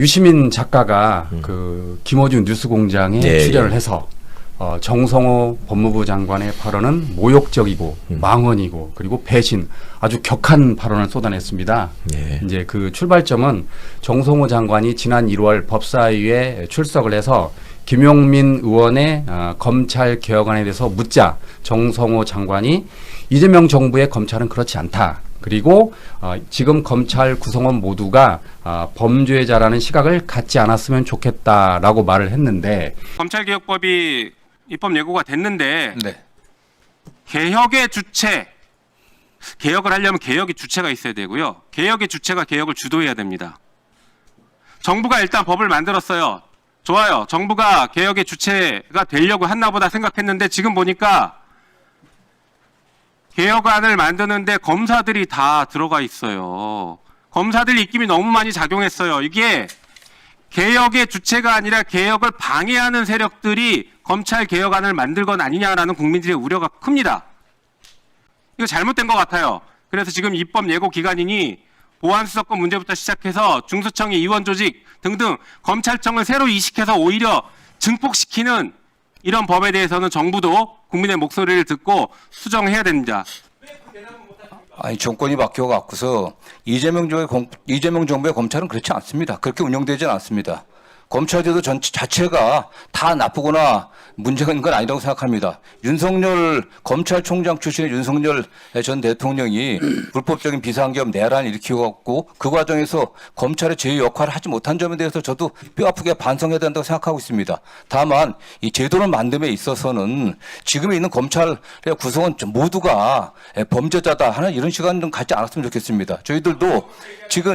유시민 작가가 그 김어준 뉴스공장에 출연을 해서 정성호 법무부 장관의 발언은 모욕적이고 망언이고 그리고 배신 아주 격한 발언을 쏟아냈습니다. 이제 그 출발점은 정성호 장관이 지난 1월 법사위에 출석을 해서 김용민 의원의 검찰 개혁안에 대해서 묻자 정성호 장관이 이재명 정부의 검찰은 그렇지 않다. 그리고 지금 검찰 구성원 모두가 범죄자라는 시각을 갖지 않았으면 좋겠다라고 말을 했는데 검찰개혁법이 입법 예고가 됐는데 개혁의 주체, 개혁을 하려면 개혁의 주체가 있어야 되고요. 개혁의 주체가 개혁을 주도해야 됩니다. 정부가 일단 법을 만들었어요. 좋아요. 정부가 개혁의 주체가 되려고 했나 보다 생각했는데 지금 보니까 개혁안을 만드는데 검사들이 다 들어가 있어요. 검사들 입김이 너무 많이 작용했어요. 이게 개혁의 주체가 아니라 개혁을 방해하는 세력들이 검찰 개혁안을 만들 건 아니냐라는 국민들의 우려가 큽니다. 이거 잘못된 것 같아요. 그래서 지금 입법 예고 기간이니 보안수사권 문제부터 시작해서 중수청의 이원 조직 등등 검찰청을 새로 이식해서 오히려 증폭시키는 이런 법에 대해서는 정부도 국민의 목소리를 듣고 수정해야 됩니다. 아니 정권이 바뀌어갖고서 이재명 정부의 검찰은 그렇지 않습니다. 그렇게 운영되지는 않습니다. 검찰제도 자체가 다 나쁘거나 문제가 있는 건 아니라고 생각합니다. 윤석열 검찰총장 출신의 윤석열 전 대통령이 불법적인 비상계엄 내란을 일으키고 그 과정에서 검찰의 제 역할을 하지 못한 점에 대해서 저도 뼈아프게 반성해야 된다고 생각하고 있습니다. 다만 이 제도를 만듦에 있어서는 지금 있는 검찰의 구성원 모두가 범죄자다 하는 이런 시간 좀 갖지 않았으면 좋겠습니다. 저희들도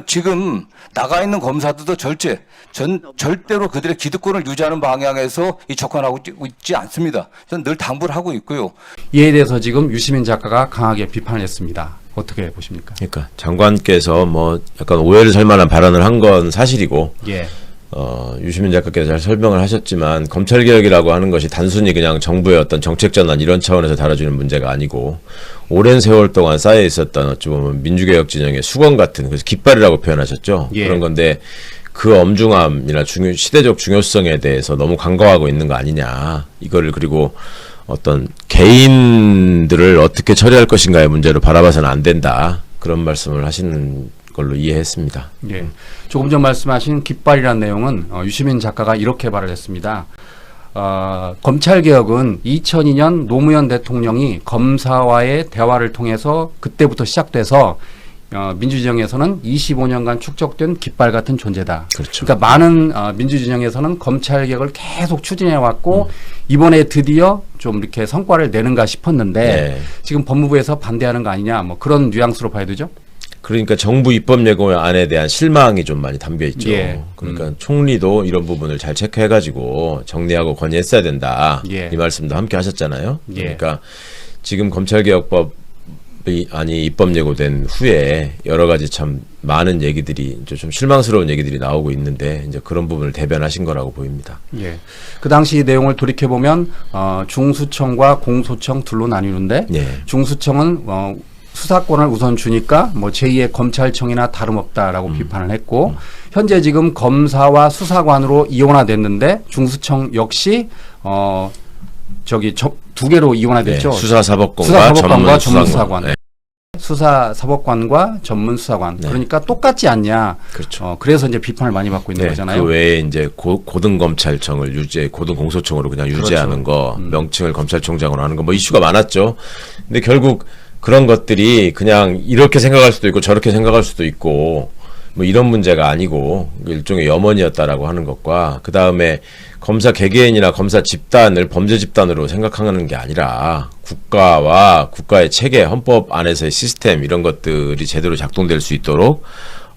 지금 나가 있는 검사들도 절대로 그들의 기득권을 유지하는 방향에서 접근하고 있지 않습니다. 저는 늘 당부를 하고 있고요. 이에 대해서 지금 유시민 작가가 강하게 비판을 했습니다. 어떻게 보십니까? 그러니까 장관께서 뭐 약간 오해를 살 만한 발언을 한 건 사실이고, 유시민 작가께서 잘 설명을 하셨지만 검찰개혁이라고 하는 것이 단순히 그냥 정부의 어떤 정책 전환 이런 차원에서 다뤄지는 문제가 아니고 오랜 세월 동안 쌓여 있었던 어찌 보면 민주개혁 진영의 수건 같은, 그래서 깃발이라고 표현하셨죠. 그런 건데 그 엄중함이나 시대적 중요성에 대해서 너무 간과하고 있는 거 아니냐. 이거를 그리고 어떤 개인들을 어떻게 처리할 것인가의 문제로 바라봐서는 안 된다. 그런 말씀을 하시는 걸로 이해했습니다. 조금 전 말씀하신 깃발이라는 내용은 유시민 작가가 이렇게 말을 했습니다. 검찰개혁은 2002년 노무현 대통령이 검사와의 대화를 통해서 그때부터 시작돼서 민주진영에서는 25년간 축적된 깃발 같은 존재다. 그렇죠. 그러니까 많은 민주진영에서는 검찰개혁을 계속 추진해왔고 이번에 드디어 좀 이렇게 성과를 내는가 싶었는데 지금 법무부에서 반대하는 거 아니냐 뭐 그런 뉘앙스로 봐야 되죠? 그러니까 정부 입법 예고안에 대한 실망이 좀 많이 담겨 있죠. 그러니까 총리도 이런 부분을 잘 체크해가지고 정리하고 건의했어야 된다. 이 말씀도 함께 하셨잖아요. 그러니까 지금 검찰개혁법 아니 입법 예고된 후에 여러 가지 참 많은 얘기들이 이제 좀 실망스러운 얘기들이 나오고 있는데 이제 그런 부분을 대변하신 거라고 보입니다. 그 당시 내용을 돌이켜 보면 중수청과 공소청 둘로 나뉘는데 중수청은 수사권을 우선 주니까 뭐 제2의 검찰청이나 다름없다라고 비판을 했고 현재 지금 검사와 수사관으로 이원화됐는데 중수청 역시 두 개로 이원화됐죠. 수사사법관과 전문수사관. 수사사법관과 전문수사관. 그러니까 똑같지 않냐. 그렇죠. 그래서 이제 비판을 많이 받고 있는 거잖아요. 그 외에 이제 고등검찰청을 고등공소청으로 그냥 유지하는 거, 명칭을 검찰총장으로 하는 거, 뭐 이슈가 많았죠. 근데 결국 그런 것들이 그냥 이렇게 생각할 수도 있고 저렇게 생각할 수도 있고 뭐 이런 문제가 아니고 일종의 염원이었다라고 하는 것과 그 다음에 검사 개개인이나 검사 집단을 범죄 집단으로 생각하는 게 아니라 국가와 국가의 체계, 헌법 안에서의 시스템 이런 것들이 제대로 작동될 수 있도록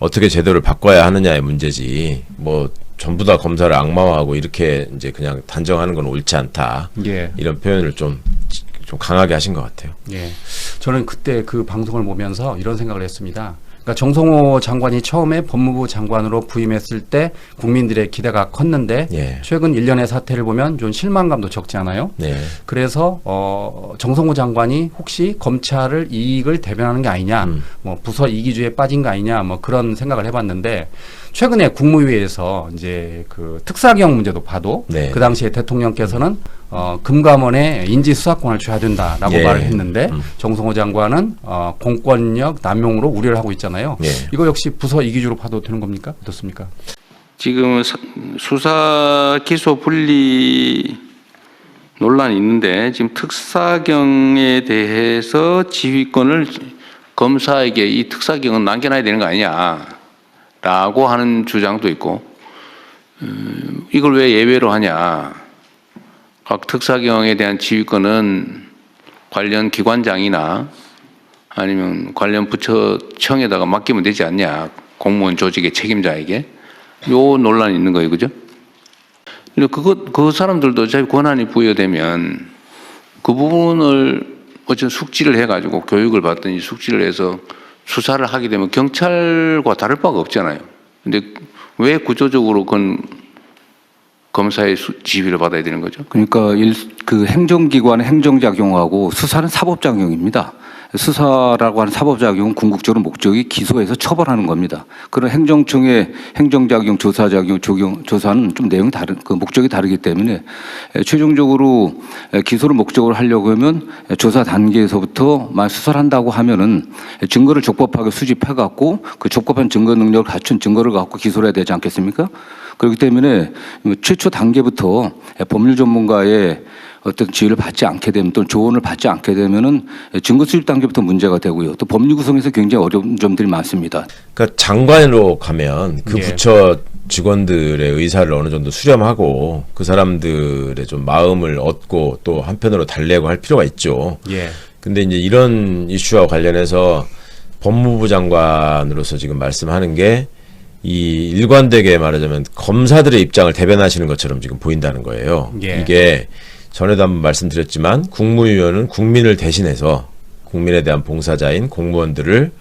어떻게 제도를 바꿔야 하느냐의 문제지 뭐 전부 다 검사를 악마화하고 이렇게 이제 그냥 단정하는 건 옳지 않다. 이런 표현을 좀 강하게 하신 것 같아요. 저는 그때 그 방송을 보면서 이런 생각을 했습니다. 그러니까 정성호 장관이 처음에 법무부 장관으로 부임했을 때 국민들의 기대가 컸는데 예. 최근 1년의 사태를 보면 좀 실망감도 적지 않아요. 네. 그래서 정성호 장관이 혹시 검찰을 이익을 대변하는 게 아니냐, 뭐 부서 이기주의에 빠진 거 아니냐, 뭐 그런 생각을 해봤는데 최근에 국무회의에서 이제 그 특사경 문제도 봐도 네. 그 당시에 대통령께서는 금감원에 인지수사권을 줘야 된다라고 예. 말을 했는데 정성호 장관은 공권력 남용으로 우려를 하고 있잖아요. 예. 이거 역시 부서 이기주로 봐도 되는 겁니까? 어떻습니까? 지금 수사 기소 분리 논란이 있는데 지금 특사경에 대해서 지휘권을 검사에게 이 특사경은 남겨놔야 되는 거 아니냐라고 하는 주장도 있고 이걸 왜 예외로 하냐. 각 특사경에 대한 지휘권은 관련 기관장이나 아니면 관련 부처청에다가 맡기면 되지 않냐. 공무원 조직의 책임자에게. 요 논란이 있는 거예요. 그죠? 그 사람들도 어차피 권한이 부여되면 그 부분을 어쨌든 숙지를 해가지고 교육을 받든지 숙지를 해서 수사를 하게 되면 경찰과 다를 바가 없잖아요. 근데 왜 구조적으로 그건 검사의 지휘를 받아야 되는 거죠? 그러니까 그 행정기관의 행정작용하고 수사는 사법작용입니다. 수사라고 하는 사법작용은 궁극적으로 목적이 기소해서 처벌하는 겁니다. 그런 행정청의 행정작용, 조사작용, 조사는 좀 내용이 그 목적이 다르기 때문에 최종적으로 기소를 목적으로 하려고 하면 조사 단계에서부터 수사를 한다고 하면은 증거를 적법하게 수집해갖고 그 적법한 증거 능력을 갖춘 증거를 갖고 기소를 해야 되지 않겠습니까? 그렇기 때문에 최초 단계부터 법률 전문가의 어떤 지휘를 받지 않게 되면 또는 조언을 받지 않게 되면은 증거 수집 단계부터 문제가 되고요. 또 법률 구성에서 굉장히 어려운 점들이 많습니다. 그러니까 장관으로 가면 그 예. 부처 직원들의 의사를 어느 정도 수렴하고 그 사람들의 좀 마음을 얻고 또 한편으로 달래고 할 필요가 있죠. 예. 근데 이제 이런 이슈와 관련해서 법무부 장관으로서 지금 말씀하는 게 이 일관되게 말하자면 검사들의 입장을 대변하시는 것처럼 지금 보인다는 거예요. 예. 이게 전에도 한번 말씀드렸지만 국무위원은 국민을 대신해서 국민에 대한 봉사자인 공무원들을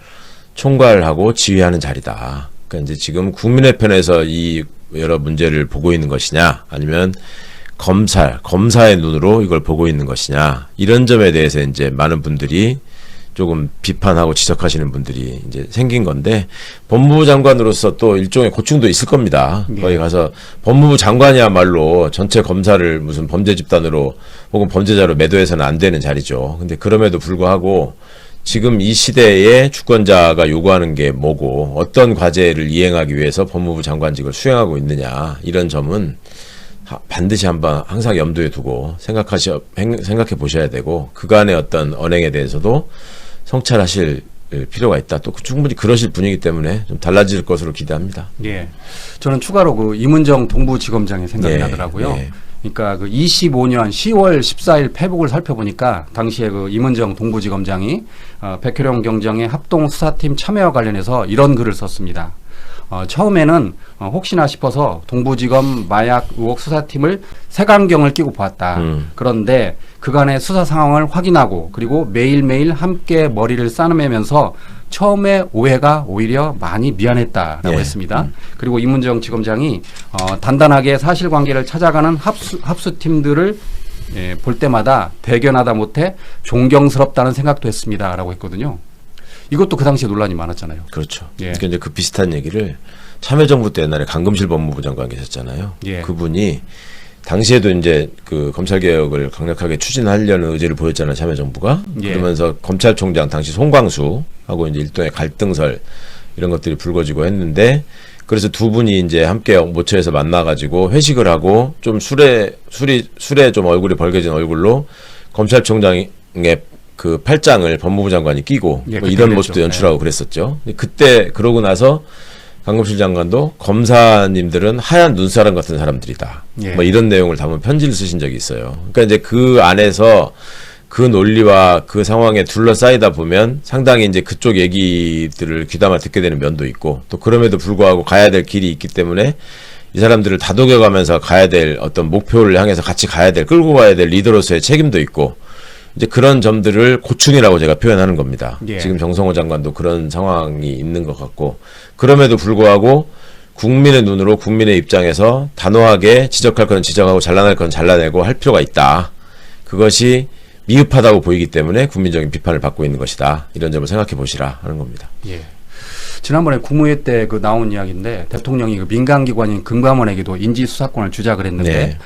총괄하고 지휘하는 자리다. 그러니까 이제 지금 국민의 편에서 이 여러 문제를 보고 있는 것이냐, 아니면 검사의 눈으로 이걸 보고 있는 것이냐, 이런 점에 대해서 이제 많은 분들이 조금 비판하고 지적하시는 분들이 이제 생긴 건데, 법무부 장관으로서 또 일종의 고충도 있을 겁니다. 거기 가서 법무부 장관이야말로 전체 검사를 무슨 범죄 집단으로 혹은 범죄자로 매도해서는 안 되는 자리죠. 근데 그럼에도 불구하고 지금 이 시대에 주권자가 요구하는 게 뭐고 어떤 과제를 이행하기 위해서 법무부 장관직을 수행하고 있느냐, 이런 점은 반드시 한번 항상 염두에 두고 생각해 보셔야 되고, 그간의 어떤 언행에 대해서도 성찰하실 필요가 있다. 또 충분히 그러실 분이기 때문에 좀 달라질 것으로 기대합니다. 예. 저는 추가로 그 이문정 동부지검장이 생각이 예. 나더라고요. 예. 그러니까 그 25년 10월 14일 패북을 살펴보니까 당시에 그 이문정 동부지검장이 백혜령 경정의 합동수사팀 참여와 관련해서 이런 글을 썼습니다. 처음에는 혹시나 싶어서 동부지검 마약 의혹 수사팀을 색안경을 끼고 보았다. 그런데 그간의 수사 상황을 확인하고 그리고 매일매일 함께 머리를 싸매면서 처음에 오해가 오히려 많이 미안했다라고 네. 했습니다. 그리고 이문정 지검장이 단단하게 사실관계를 찾아가는 합수팀들을 볼 때마다 대견하다 못해 존경스럽다는 생각도 했습니다라고 했거든요. 이것도 그 당시에 논란이 많았잖아요. 그렇죠. 예. 그러니까 이제 그 비슷한 얘기를 참여정부 때 옛날에 강금실 법무부 장관 계셨잖아요. 예. 그분이 당시에도 이제 그 검찰개혁을 강력하게 추진하려는 의지를 보였잖아요, 참여정부가. 예. 그러면서 검찰총장 당시 송광수하고 이제 일종의 갈등설 이런 것들이 불거지고 했는데, 그래서 두 분이 이제 함께 모처에서 만나가지고 회식을 하고 좀 술에 좀 얼굴이 벌게진 얼굴로 검찰총장의 그 팔짱을 법무부 장관이 끼고 예, 뭐 이런 그랬죠. 모습도 연출하고 그랬었죠. 그때 그러고 나서 강금실 장관도 검사님들은 하얀 눈사람 같은 사람들이다. 예. 뭐 이런 내용을 담은 편지를 쓰신 적이 있어요. 그러니까 이제 그 안에서 그 논리와 그 상황에 둘러싸이다 보면 상당히 이제 그쪽 얘기들을 귀담아 듣게 되는 면도 있고, 또 그럼에도 불구하고 가야 될 길이 있기 때문에 이 사람들을 다독여가면서 가야 될 어떤 목표를 향해서 같이 가야 될, 끌고 가야 될 리더로서의 책임도 있고, 이제 그런 점들을 고충이라고 제가 표현하는 겁니다. 예. 지금 정성호 장관도 그런 상황이 있는 것 같고 그럼에도 불구하고 국민의 눈으로 국민의 입장에서 단호하게 지적할 건 지적하고 잘라낼 건 잘라내고 할 필요가 있다. 그것이 미흡하다고 보이기 때문에 국민적인 비판을 받고 있는 것이다. 이런 점을 생각해 보시라 하는 겁니다. 예. 지난번에 국무회 때 그 나온 이야기인데 대통령이 그 민간기관인 금감원에게도 인지수사권을 주자 그랬는데 네.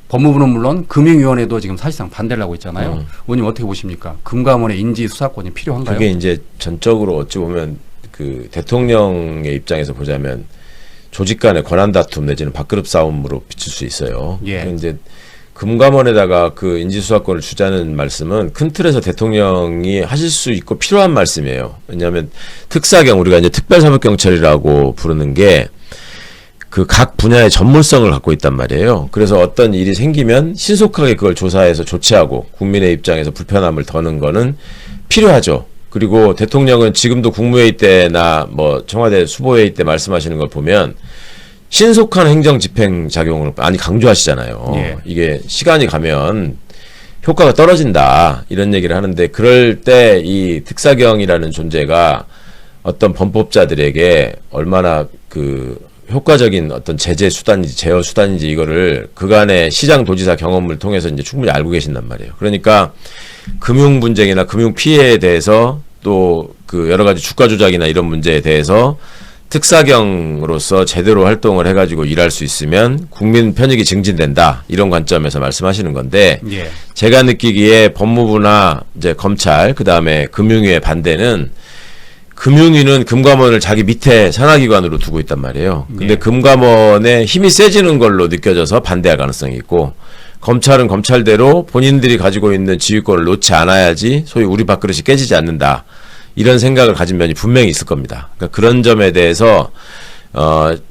법무부는 물론 금융위원회도 지금 사실상 반대를 하고 있잖아요. 의원님 어떻게 보십니까? 금감원의 인지수사권이 필요한가요? 그게 이제 전적으로 어찌 보면 그 대통령의 입장에서 보자면 조직 간의 권한 다툼 내지는 밥그릇 싸움으로 비칠 수 있어요. 예. 그런데 이제 금감원에다가 그 인지수사권을 주자는 말씀은 큰 틀에서 대통령이 하실 수 있고 필요한 말씀이에요. 왜냐하면 특사경 우리가 이제 특별사법경찰이라고 부르는 게 그 각 분야의 전문성을 갖고 있단 말이에요. 그래서 어떤 일이 생기면 신속하게 그걸 조사해서 조치하고 국민의 입장에서 불편함을 더는 거는 필요하죠. 그리고 대통령은 지금도 국무회의 때나 뭐 청와대 수보회의 때 말씀하시는 걸 보면 신속한 행정 집행 작용을 많이 강조하시잖아요. 예. 이게 시간이 가면 효과가 떨어진다 이런 얘기를 하는데 그럴 때 이 특사경이라는 존재가 어떤 범법자들에게 얼마나 그 효과적인 어떤 제재 수단인지 제어 수단인지 이거를 그간의 시장 도지사 경험을 통해서 이제 충분히 알고 계신단 말이에요. 그러니까 금융 분쟁이나 금융 피해에 대해서 또 그 여러 가지 주가 조작이나 이런 문제에 대해서 특사경으로서 제대로 활동을 해가지고 일할 수 있으면 국민 편익이 증진된다 이런 관점에서 말씀하시는 건데 예. 제가 느끼기에 법무부나 이제 검찰 그 다음에 금융위의 반대는 금융위는 금감원을 자기 밑에 산하기관으로 두고 있단 말이에요. 근데 예. 금감원의 힘이 세지는 걸로 느껴져서 반대할 가능성이 있고 검찰은 검찰대로 본인들이 가지고 있는 지휘권을 놓지 않아야지 소위 우리 밥그릇이 깨지지 않는다. 이런 생각을 가진 면이 분명히 있을 겁니다. 그러니까 그런 점에 대해서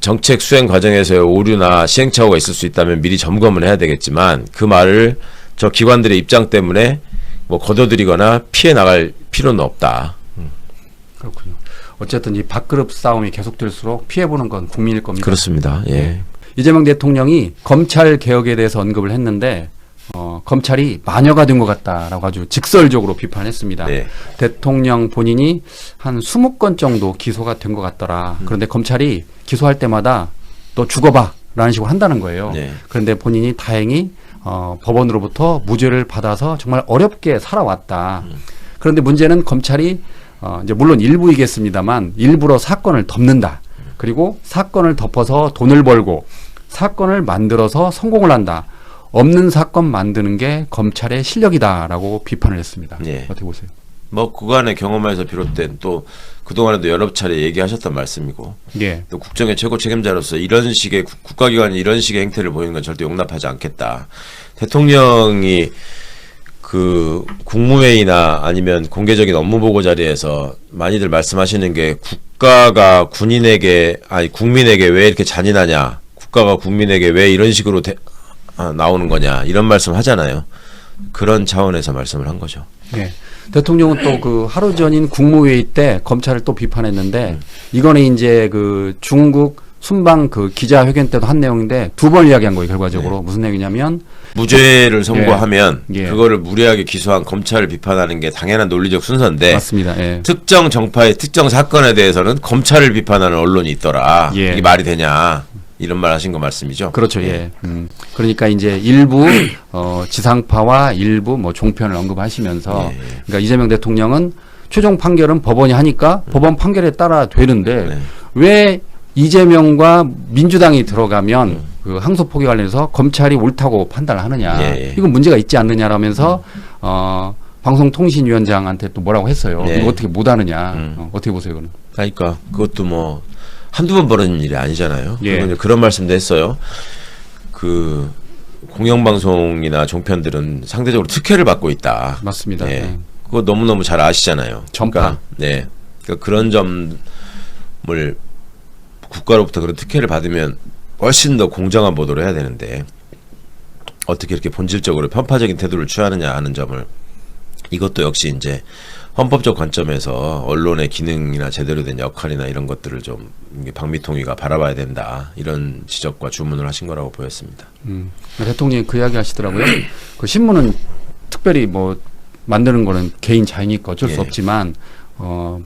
정책 수행 과정에서의 오류나 시행착오가 있을 수 있다면 미리 점검을 해야 되겠지만 그 말을 저 기관들의 입장 때문에 뭐 거둬들이거나 피해 나갈 필요는 없다. 그렇군요. 어쨌든 이 밥그릇 싸움이 계속될수록 피해보는 건 국민일 겁니다. 그렇습니다. 예. 이재명 대통령이 검찰 개혁에 대해서 언급을 했는데 검찰이 마녀가 된 것 같다라고 아주 직설적으로 비판했습니다. 네. 대통령 본인이 한 20건 정도 기소가 된 것 같더라. 그런데 검찰이 기소할 때마다 너 죽어봐라는 식으로 한다는 거예요. 네. 그런데 본인이 다행히 법원으로부터 무죄를 받아서 정말 어렵게 살아왔다. 그런데 문제는 검찰이 이제 물론 일부이겠습니다만 일부러 사건을 덮는다. 그리고 사건을 덮어서 돈을 벌고 사건을 만들어서 성공을 한다. 없는 사건 만드는 게 검찰의 실력이다라고 비판을 했습니다. 예. 어떻게 보세요? 뭐 그간의 경험에서 비롯된 또 그동안에도 여러 차례 얘기하셨던 말씀이고 예. 또 국정의 최고 책임자로서 이런 식의 국가기관이 이런 식의 행태를 보이는 건 절대 용납하지 않겠다. 대통령이 그 국무회의나 아니면 공개적인 업무보고 자리에서 많이들 말씀하시는 게 국가가 군인에게 아니 국민에게 왜 이렇게 잔인하냐, 국가가 국민에게 왜 이런 식으로 나오는 거냐 이런 말씀 하잖아요. 그런 차원에서 말씀을 한 거죠. 네. 대통령은 또 그 하루 전인 국무회의 때 검찰을 또 비판했는데 이거는 이제 그 중국 순방 그 기자회견 때도 한 내용인데 두 번 이야기한 거예요. 결과적으로 무슨 내용이냐면 무죄를 선고하면 예. 그거를 무리하게 기소한 검찰을 비판하는 게 당연한 논리적 순서인데 맞습니다. 예. 특정 정파의 특정 사건에 대해서는 검찰을 비판하는 언론이 있더라. 예. 이게 말이 되냐 이런 말 하신 거 말씀이죠. 그렇죠. 예. 그러니까 이제 일부 지상파와 일부 뭐 종편을 언급하시면서 예. 그러니까 이재명 대통령은 최종 판결은 법원이 하니까 법원 판결에 따라 되는데 네. 왜 이재명과 민주당이 들어가면 그 항소 포기 관련해서 검찰이 옳다고 판단을 하느냐. 예. 이건 문제가 있지 않느냐라면서 방송통신위원장한테 또 뭐라고 했어요. 네. 이거 어떻게 못하느냐. 어떻게 보세요, 그는? 그러니까 그것도 뭐 한두 번 벌어진 일이 아니잖아요. 예. 그리고 이제 그런 말씀도 했어요. 그 공영방송이나 종편들은 상대적으로 특혜를 받고 있다. 맞습니다. 예. 예. 그거 너무너무 잘 아시잖아요. 전파. 그러니까, 네. 그러니까 그런 점을 국가로부터 그런 특혜를 받으면 훨씬 더 공정한 보도를 해야 되는데 어떻게 이렇게 본질적으로 편파적인 태도를 취하느냐 하는 점을 이것도 역시 이제 헌법적 관점에서 언론의 기능이나 제대로 된 역할이나 이런 것들을 좀 박미통위가 바라봐야 된다 이런 지적과 주문을 하신 거라고 보였습니다. 대통령이 그 이야기 하시더라고요. 그 신문은 특별히 뭐 만드는 거는 개인 자유니까 어쩔 수 예. 없지만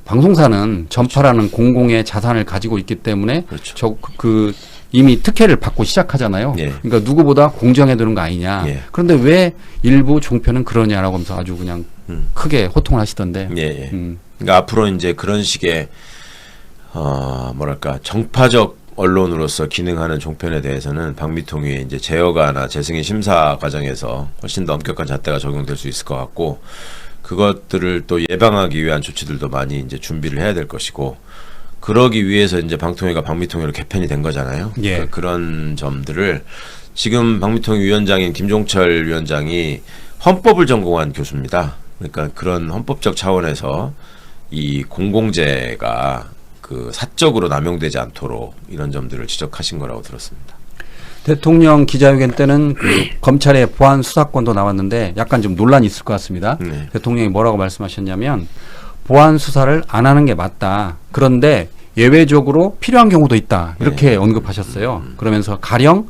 방송사는 전파라는 공공의 자산을 가지고 있기 때문에 그렇죠. 그 이미 특혜를 받고 시작하잖아요. 예. 그러니까 누구보다 공정해 두는 거 아니냐. 예. 그런데 왜 일부 종편은 그러냐라고 하면서 아주 그냥 크게 호통을 하시던데. 예, 예. 그러니까 앞으로 이제 그런 식의 뭐랄까 정파적 언론으로서 기능하는 종편에 대해서는 방미통위의 이제 제어가나 재승인 심사 과정에서 훨씬 더 엄격한 잣대가 적용될 수 있을 것 같고, 그것들을 또 예방하기 위한 조치들도 많이 이제 준비를 해야 될 것이고, 그러기 위해서 이제 방통위가 방미통위로 개편이 된 거잖아요. 예. 그러니까 그런 점들을 지금 방미통위 위원장인 김종철 위원장이 헌법을 전공한 교수입니다. 그러니까 그런 헌법적 차원에서 이 공공재가 그 사적으로 남용되지 않도록 이런 점들을 지적하신 거라고 들었습니다. 대통령 기자회견 때는 그 검찰의 보안 수사권도 나왔는데 약간 좀 논란이 있을 것 같습니다. 네. 대통령이 뭐라고 말씀하셨냐면 보안 수사를 안 하는 게 맞다. 그런데 예외적으로 필요한 경우도 있다. 이렇게 언급하셨어요. 그러면서 가령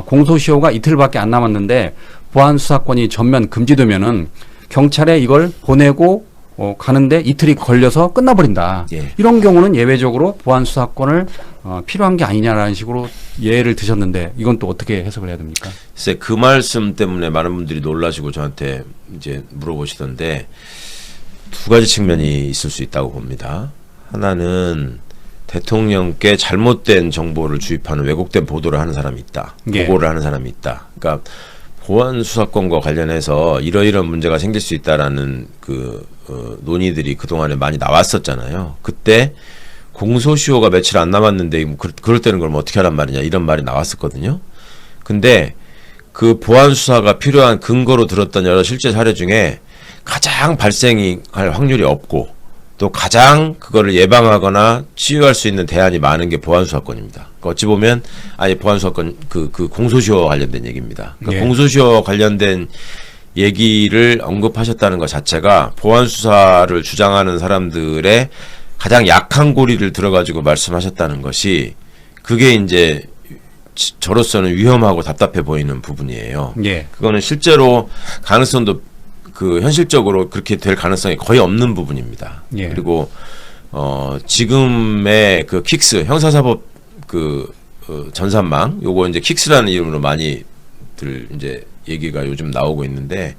공소시효가 이틀밖에 안 남았는데 보안 수사권이 전면 금지되면은 경찰에 이걸 보내고 가는데 이틀이 걸려서 끝나버린다. 예. 이런 경우는 예외적으로 보안 수사권을 필요한 게 아니냐라는 식으로 예를 드셨는데 이건 또 어떻게 해석을 해야 됩니까? 글쎄 그 말씀 때문에 많은 분들이 놀라시고 저한테 이제 물어보시던데 두 가지 측면이 있을 수 있다고 봅니다. 하나는 대통령께 잘못된 정보를 주입하는 왜곡된 보도를 하는 사람이 있다. 예. 보고를 하는 사람이 있다. 그러니까 보안 수사권과 관련해서 이러이러한 문제가 생길 수 있다라는 논의들이 그동안에 많이 나왔었잖아요. 그때 공소시효가 며칠 안 남았는데 그럴 때는 그럼 어떻게 하란 말이냐 이런 말이 나왔었거든요. 근데 그 보안 수사가 필요한 근거로 들었던 여러 실제 사례 중에 가장 발생이 할 확률이 없고 또 가장 그거를 예방하거나 치유할 수 있는 대안이 많은 게 보안수사권입니다. 그러니까 어찌 보면 보안수사권 그 공소시효와 관련된 얘기입니다. 그러니까 예. 공소시효와 관련된 얘기를 언급하셨다는 것 자체가 보안수사를 주장하는 사람들의 가장 약한 고리를 들어가지고 말씀하셨다는 것이 그게 이제 저로서는 위험하고 답답해 보이는 부분이에요. 예. 그거는 실제로 가능성도 현실적으로 그렇게 될 가능성이 거의 없는 부분입니다. 예. 그리고 지금의 그 킥스 형사사법 전산망 요거 이제 킥스라는 이름으로 많이들 이제 얘기가 요즘 나오고 있는데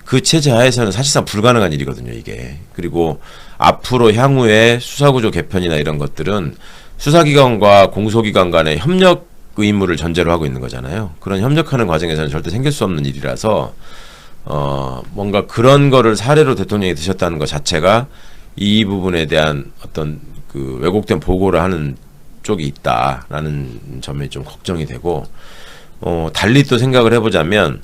그 체제 하에서는 사실상 불가능한 일이거든요, 이게. 그리고 앞으로 향후에 수사구조 개편이나 이런 것들은 수사기관과 공소기관 간의 협력 의무를 전제로 하고 있는 거잖아요. 그런 협력하는 과정에서는 절대 생길 수 없는 일이라서 뭔가 그런 거를 사례로 대통령이 드셨다는 것 자체가 이 부분에 대한 어떤 그 왜곡된 보고를 하는 쪽이 있다라는 점에 좀 걱정이 되고, 달리 또 생각을 해보자면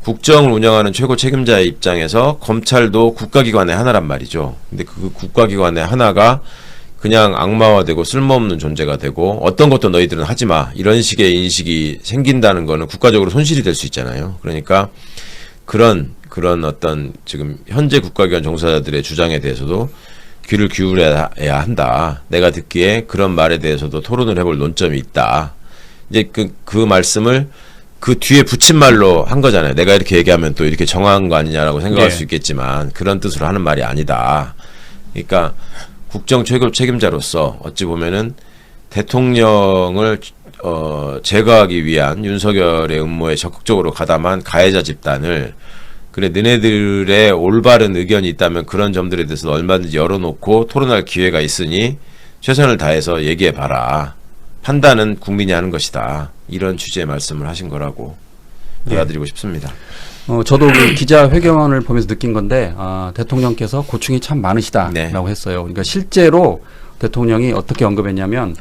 국정을 운영하는 최고 책임자의 입장에서 검찰도 국가기관의 하나란 말이죠. 근데 그 국가기관의 하나가 그냥 악마화되고 쓸모없는 존재가 되고 어떤 것도 너희들은 하지 마 이런 식의 인식이 생긴다는 거는 국가적으로 손실이 될 수 있잖아요. 그러니까 그런 어떤 지금 현재 국가기관 종사자들의 주장에 대해서도 귀를 기울여야 한다. 내가 듣기에 그런 말에 대해서도 토론을 해볼 논점이 있다. 이제 그 말씀을 그 뒤에 붙인 말로 한 거잖아요. 내가 이렇게 얘기하면 또 이렇게 정황한 거 아니냐라고 생각할 네. 수 있겠지만 그런 뜻으로 하는 말이 아니다. 그러니까 국정 최고 책임자로서 어찌 보면은 대통령을 제거하기 위한 윤석열의 음모에 적극적으로 가담한 가해자 집단을 그래 너네들의 올바른 의견이 있다면 그런 점들에 대해서 얼마든지 열어놓고 토론할 기회가 있으니 최선을 다해서 얘기해봐라. 판단은 국민이 하는 것이다. 이런 취지의 말씀을 하신 거라고 받아들이고 싶습니다. 저도 그 기자회견을 보면서 느낀 건데 대통령께서 고충이 참 많으시다라고 네. 했어요. 그러니까 실제로 대통령이 어떻게 언급했냐면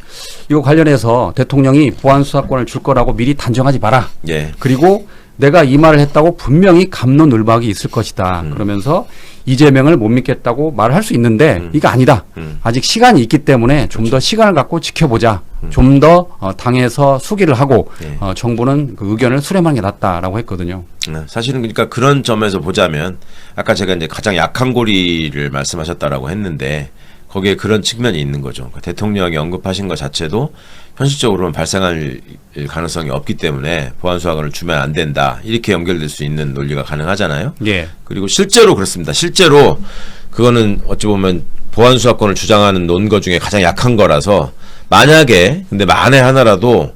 이거 관련해서 대통령이 보안 수사권을 줄 거라고 미리 단정하지 마라. 예. 그리고 내가 이 말을 했다고 분명히 갑론을박이 있을 것이다. 그러면서 이재명을 못 믿겠다고 말을 할 수 있는데 이거 아니다. 아직 시간이 있기 때문에 좀 더 시간을 갖고 지켜보자. 좀 더 당에서 수기를 하고 예. 정부는 그 의견을 수렴하는 게 낫다라고 했거든요. 사실은 그러니까 그런 점에서 보자면 아까 제가 이제 가장 약한 고리를 말씀하셨다라고 했는데 거기에 그런 측면이 있는 거죠. 그러니까 대통령이 언급하신 것 자체도 현실적으로는 발생할 가능성이 없기 때문에 보안 수사권을 주면 안 된다. 이렇게 연결될 수 있는 논리가 가능하잖아요. 예. 그리고 실제로 그렇습니다. 실제로 그거는 어찌 보면 보안 수사권을 주장하는 논거 중에 가장 약한 거라서 만약에 근데 만에 하나라도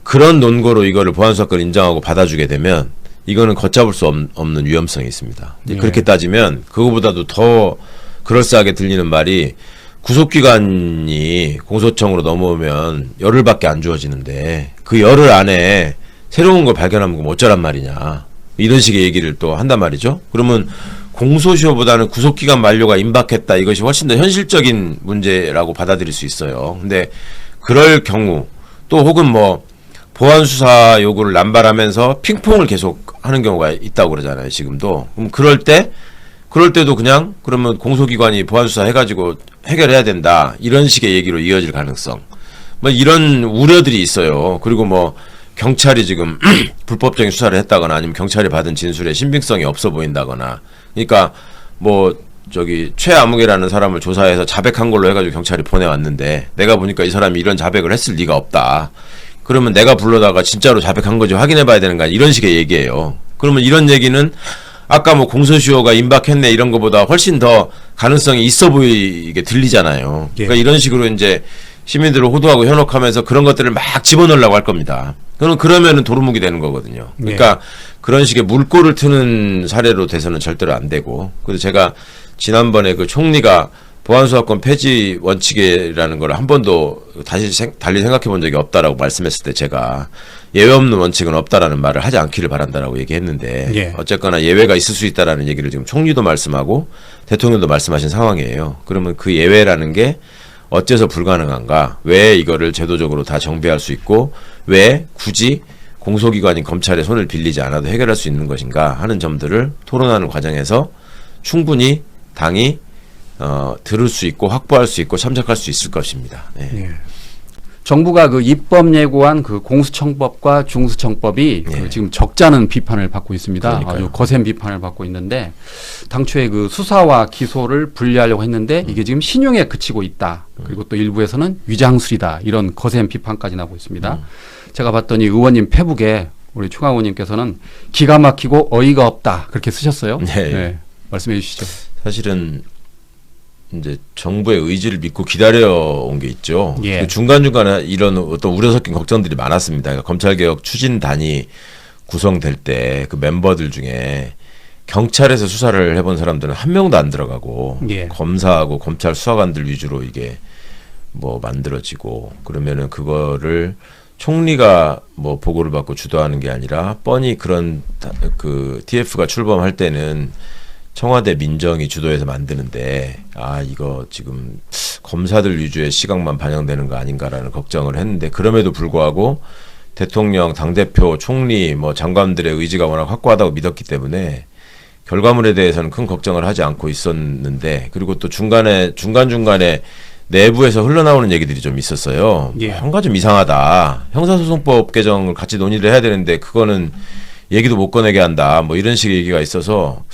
그런 논거로 이거를 보안 수사권 인정하고 받아주게 되면 이거는 걷잡을 수 없는 위험성이 있습니다. 이제 예. 그렇게 따지면 그거보다도 더 그럴싸하게 들리는 말이 구속기간이 공소청으로 넘어오면 열흘밖에 안 주어지는데 그 열흘 안에 새로운 걸 발견하면 그럼 어쩌란 말이냐. 이런 식의 얘기를 또 한단 말이죠. 그러면 공소시효보다는 구속기간 만료가 임박했다. 이것이 훨씬 더 현실적인 문제라고 받아들일 수 있어요. 근데 그럴 경우 또 혹은 뭐 보안수사 요구를 남발하면서 핑퐁을 계속 하는 경우가 있다고 그러잖아요. 지금도. 그럼 그럴 때도 그냥 그러면 공소기관이 보안수사 해가지고 해결해야 된다. 이런 식의 얘기로 이어질 가능성. 뭐 이런 우려들이 있어요. 그리고 뭐 경찰이 지금 불법적인 수사를 했다거나 아니면 경찰이 받은 진술에 신빙성이 없어 보인다거나. 그러니까 뭐 저기 최아무개라는 사람을 조사해서 자백한 걸로 해가지고 경찰이 보내왔는데 내가 보니까 이 사람이 이런 자백을 했을 리가 없다. 그러면 내가 불러다가 진짜로 자백한 거지 확인해봐야 되는 거 아니야. 이런 식의 얘기예요. 그러면 이런 얘기는 아까 뭐 공소시효가 임박했네 이런 거보다 훨씬 더 가능성이 있어 보이게 들리잖아요. 예. 그러니까 이런 식으로 이제 시민들을 호도하고 현혹하면서 그런 것들을 막 집어넣으려고 할 겁니다. 그러면은 도루묵이 되는 거거든요. 그러니까 그런 식의 물꼬를 트는 사례로 돼서는 절대로 안 되고. 그래서 제가 지난번에 그 총리가 보안수사권 폐지 원칙이라는 걸 한 번도 다시 달리 생각해 본 적이 없다라고 말씀했을 때 제가 예외 없는 원칙은 없다라는 말을 하지 않기를 바란다라고 얘기했는데 예. 어쨌거나 예외가 있을 수 있다라는 얘기를 지금 총리도 말씀하고 대통령도 말씀하신 상황이에요. 그러면 그 예외라는 게 어째서 불가능한가? 왜 이거를 제도적으로 다 정비할 수 있고 왜 굳이 공소기관인 검찰의 손을 빌리지 않아도 해결할 수 있는 것인가 하는 점들을 토론하는 과정에서 충분히 당이 들을 수 있고 확보할 수 있고 참작할 수 있을 것입니다. 네. 예. 정부가 그 입법 예고한 그 공수처법과 중수처법이 예. 그 지금 적잖은 비판을 받고 있습니다. 그러니까요. 아주 거센 비판을 받고 있는데 당초에 그 수사와 기소를 분리하려고 했는데 이게 지금 신용에 그치고 있다. 그리고 또 일부에서는 위장술이다. 이런 거센 비판까지 나오고 있습니다. 제가 봤더니 의원님 페북에 우리 추가 의원님께서는 기가 막히고 어이가 없다. 그렇게 쓰셨어요. 네. 말씀해 주시죠. 사실은 이제 정부의 의지를 믿고 기다려온 게 있죠. 예. 그 중간중간에 이런 어떤 우려 섞인 걱정들이 많았습니다. 그러니까 검찰개혁 추진단이 구성될 때 그 멤버들 중에 경찰에서 수사를 해본 사람들은 한 명도 안 들어가고 예. 검사하고 검찰 수사관들 위주로 이게 뭐 만들어지고 그러면은 그거를 총리가 뭐 보고를 받고 주도하는 게 아니라 뻔히 그런 그 TF가 출범할 때는 청와대 민정이 주도해서 만드는데 이거 지금 검사들 위주의 시각만 반영되는 거 아닌가라는 걱정을 했는데 그럼에도 불구하고 대통령, 당대표, 총리, 뭐 장관들의 의지가 워낙 확고하다고 믿었기 때문에 결과물에 대해서는 큰 걱정을 하지 않고 있었는데 그리고 또 중간중간에 내부에서 흘러나오는 얘기들이 좀 있었어요. 예. 뭔가 좀 이상하다. 형사소송법 개정을 같이 논의를 해야 되는데 그거는 얘기도 못 꺼내게 한다. 뭐 이런 식의 얘기가 있어서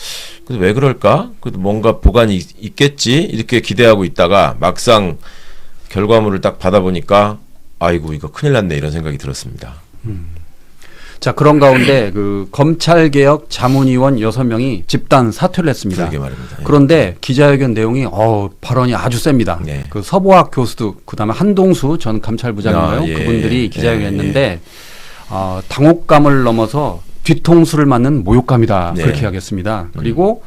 그래서 왜 그럴까? 그래도 뭔가 보관이 있겠지 이렇게 기대하고 있다가 막상 결과물을 딱 받아보니까 아이고 이거 큰일 났네 이런 생각이 들었습니다. 자, 그런 가운데 그 검찰개혁 자문위원 6명이 집단 사퇴를 했습니다. 그러게 말입니다. 예. 그런데 기자회견 내용이 발언이 아주 셉니다. 네. 그 서보학 교수도 그다음에 한동수 전 감찰부장인가요? 예. 그분들이 기자회견했는데 예. 당혹감을 넘어서 뒤통수를 맞는 모욕감이다. 네. 그렇게 하겠습니다. 그리고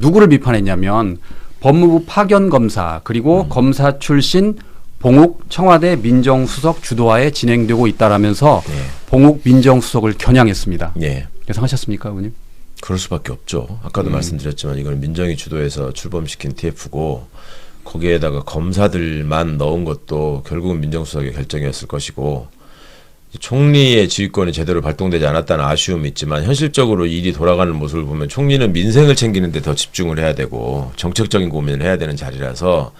누구를 비판했냐면 법무부 파견 검사 그리고 검사 출신 봉욱 청와대 민정수석 주도하에 진행되고 있다라면서 네. 봉욱 민정수석을 겨냥했습니다. 예. 예상하셨습니까, 의원님? 그럴 수밖에 없죠. 아까도 말씀드렸지만 이건 민정이 주도해서 출범시킨 TF고 거기에다가 검사들만 넣은 것도 결국은 민정수석의 결정이었을 것이고 총리의 지휘권이 제대로 발동되지 않았다는 아쉬움이 있지만 현실적으로 일이 돌아가는 모습을 보면 총리는 민생을 챙기는 데 더 집중을 해야 되고 정책적인 고민을 해야 되는 자리라서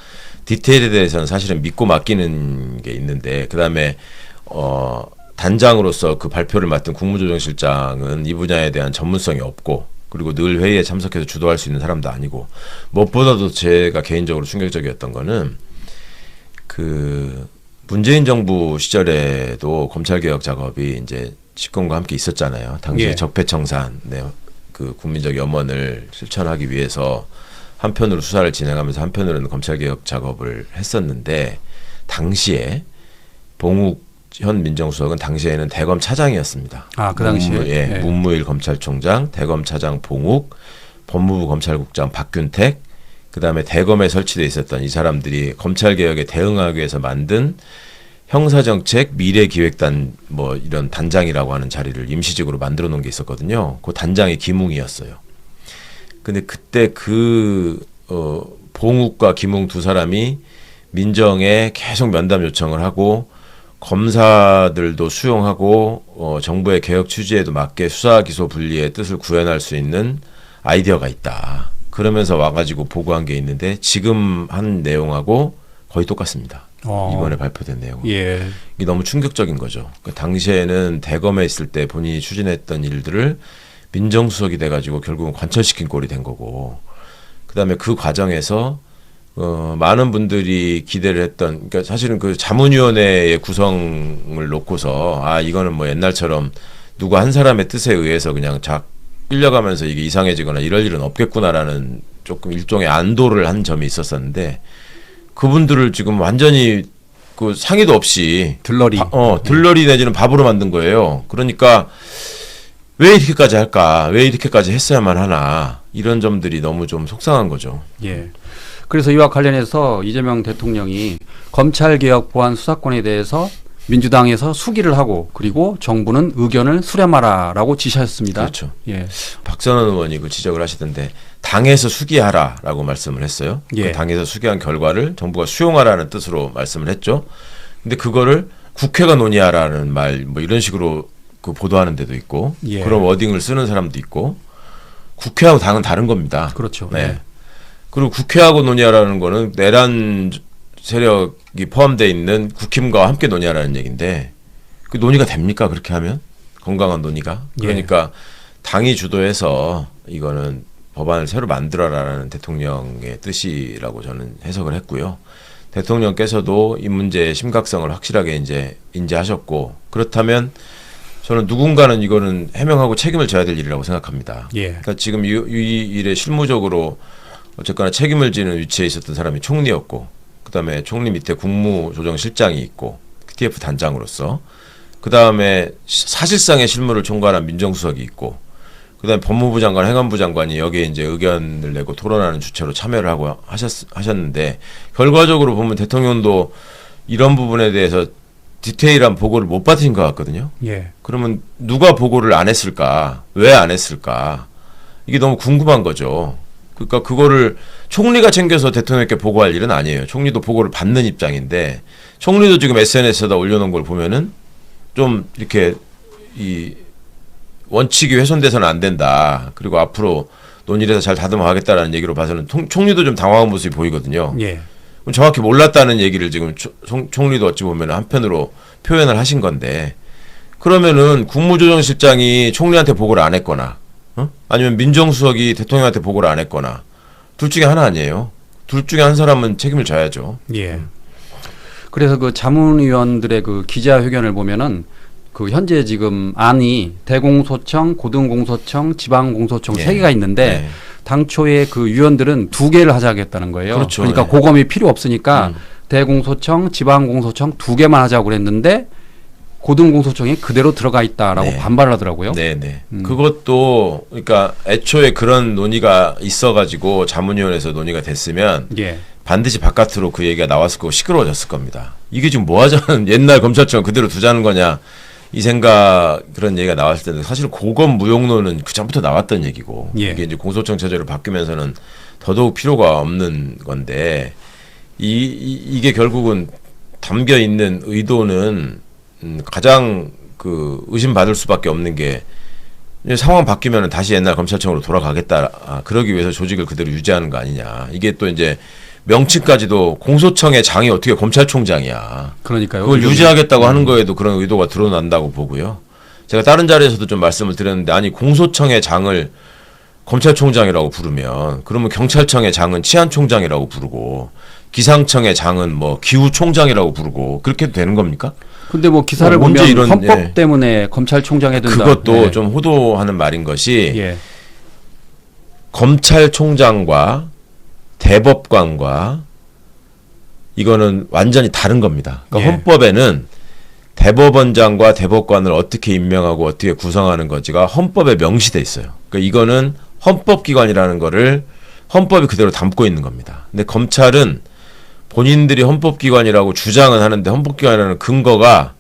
디테일에 대해서는 사실은 믿고 맡기는 게 있는데 그다음에 단장으로서 그 발표를 맡은 국무조정실장은 이 분야에 대한 전문성이 없고 그리고 늘 회의에 참석해서 주도할 수 있는 사람도 아니고 무엇보다도 제가 개인적으로 충격적이었던 거는 그 문재인 정부 시절에도 검찰개혁 작업이 이제 집권과 함께 있었잖아요. 당시에 예. 적폐청산, 네, 그 국민적 염원을 실천하기 위해서 한편으로 수사를 진행하면서 한편으로는 검찰개혁 작업을 했었는데 당시에 봉욱 현 민정수석은 당시에는 대검 차장이었습니다. 아, 그 당시에? 문무일 검찰총장, 대검 차장 봉욱, 법무부 검찰국장 박균택, 그다음에 대검에 설치돼 있었던 이 사람들이 검찰개혁에 대응하기 위해서 만든 형사정책 미래기획단 뭐 이런 단장이라고 하는 자리를 임시직으로 만들어 놓은 게 있었거든요. 그 단장이 김웅이었어요. 근데 그때 봉욱과 김웅 두 사람이 민정에 계속 면담 요청을 하고 검사들도 수용하고 정부의 개혁 취지에도 맞게 수사 기소 분리의 뜻을 구현할 수 있는 아이디어가 있다. 그러면서 와가지고 보고한 게 있는데 지금 한 내용하고 거의 똑같습니다. 이번에 발표된 내용. 예. 이게 너무 충격적인 거죠. 그 당시에는 대검에 있을 때 본인이 추진했던 일들을 민정수석이 돼가지고 결국은 관철시킨 꼴이 된 거고, 그다음에 그 과정에서 많은 분들이 기대를 했던, 그러니까 사실은 그 자문위원회의 구성을 놓고서 이거는 뭐 옛날처럼 누구 한 사람의 뜻에 의해서 그냥 끌려가면서 이게 이상해지거나 이럴 일은 없겠구나라는 조금 일종의 안도를 한 점이 있었었는데 그분들을 지금 완전히 그 상의도 없이 들러리. 들러리 내지는 밥으로 만든 거예요. 그러니까 왜 이렇게까지 할까? 왜 이렇게까지 했어야만 하나? 이런 점들이 너무 좀 속상한 거죠. 예. 그래서 이와 관련해서 이재명 대통령이 검찰개혁 보안 수사권에 대해서 민주당에서 수기를 하고 그리고 정부는 의견을 수렴하라라고 지시했습니다. 그렇죠. 예. 박선원 의원이 그 지적을 하시던데 당에서 수기하라라고 말씀을 했어요. 예. 그 당에서 수기한 결과를 정부가 수용하라는 뜻으로 말씀을 했죠. 근데 그거를 국회가 논의하라는 말 뭐 이런 식으로 그 보도하는 데도 있고 예. 그런 워딩을 쓰는 사람도 있고 국회하고 당은 다른 겁니다. 그렇죠. 네. 예. 그리고 국회하고 논의하라는 거는 내란 세력이 포함되어 있는 국힘과 함께 논의하라는 얘기인데 그 논의가 됩니까? 그렇게 하면? 건강한 논의가? 그러니까 당이 주도해서 이거는 법안을 새로 만들어라라는 대통령의 뜻이라고 저는 해석을 했고요. 대통령께서도 이 문제의 심각성을 확실하게 이제 인지하셨고 그렇다면 저는 누군가는 이거는 해명하고 책임을 져야 될 일이라고 생각합니다. 예. 그러니까 지금 이 일에 실무적으로 어쨌거나 책임을 지는 위치에 있었던 사람이 총리였고 그다음에 총리 밑에 국무조정실장이 있고 TF 단장으로서 그다음에 사실상의 실무를 총괄한 민정수석이 있고 그다음에 법무부 장관, 행안부 장관이 여기에 이제 의견을 내고 토론하는 주체로 참여를 하고 하셨는데 결과적으로 보면 대통령도 이런 부분에 대해서 디테일한 보고를 못 받으신 것 같거든요. 예. 그러면 누가 보고를 안 했을까? 왜 안 했을까? 이게 너무 궁금한 거죠. 그러니까 그거를 총리가 챙겨서 대통령께 보고할 일은 아니에요. 총리도 보고를 받는 입장인데 총리도 지금 SNS에다 올려놓은 걸 보면은 좀 이렇게 이 원칙이 훼손돼서는 안 된다. 그리고 앞으로 논의를 해서 잘 다듬어 가겠다라는 얘기로 봐서는 총리도 좀 당황한 모습이 보이거든요. 예. 정확히 몰랐다는 얘기를 지금 총리도 어찌 보면 한편으로 표현을 하신 건데 그러면은 국무조정실장이 총리한테 보고를 안 했거나 아니면 민정수석이 대통령한테 보고를 안 했거나 둘 중에 하나 아니에요. 둘 중에 한 사람은 책임을 져야죠. 예. 그래서 그 자문위원들의 그 기자회견을 보면은 그 현재 지금 안이 대공소청, 고등공소청, 지방공소청 세 개가 있는데 당초에 그 위원들은 2개를 하자겠다는 거예요. 그렇죠. 그러니까 고검이 필요 없으니까 대공소청, 지방공소청 2개만 하자고 그랬는데 고등공소청이 그대로 들어가 있다라고 반발을 하더라고요. 네네. 그것도 그러니까 애초에 그런 논의가 있어가지고 자문위원회에서 논의가 됐으면 예. 반드시 바깥으로 그 얘기가 나왔을 거고 시끄러워졌을 겁니다. 이게 지금 뭐 하자는 옛날 검찰청 그대로 두자는 거냐 이 생각 그런 얘기가 나왔을 때는 사실 고검 무용론은 그 전부터 나왔던 얘기고 예. 이게 이제 공소청 체제로 바뀌면서는 더더욱 필요가 없는 건데 이게 결국은 담겨 있는 의도는 가장 그 의심받을 수밖에 없는 게 상황 바뀌면 다시 옛날 검찰청으로 돌아가겠다. 그러기 위해서 조직을 그대로 유지하는 거 아니냐. 이게 또 이제 명칭까지도 공소청의 장이 어떻게 검찰총장이야. 그러니까요. 그걸 유지하겠다고 하는 거에도 그런 의도가 드러난다고 보고요. 제가 다른 자리에서도 좀 말씀을 드렸는데 아니 공소청의 장을 검찰총장이라고 부르면 그러면 경찰청의 장은 치안총장이라고 부르고 기상청의 장은 뭐 기후총장이라고 부르고 그렇게 되는 겁니까? 근데 뭐 기사를 언제 보면 이런, 헌법 예. 때문에 검찰총장 해야 된다. 그것도 예. 좀 호도하는 말인 것이 예. 검찰총장과 대법관과 이거는 완전히 다른 겁니다. 그러니까 예. 헌법에는 대법원장과 대법관을 어떻게 임명하고 어떻게 구성하는 거지가 헌법에 명시돼 있어요. 그러니까 이거는 헌법기관이라는 거를 헌법이 그대로 담고 있는 겁니다. 근데 검찰은 본인들이 헌법기관이라고 주장은 하는데 헌법기관이라는 근거가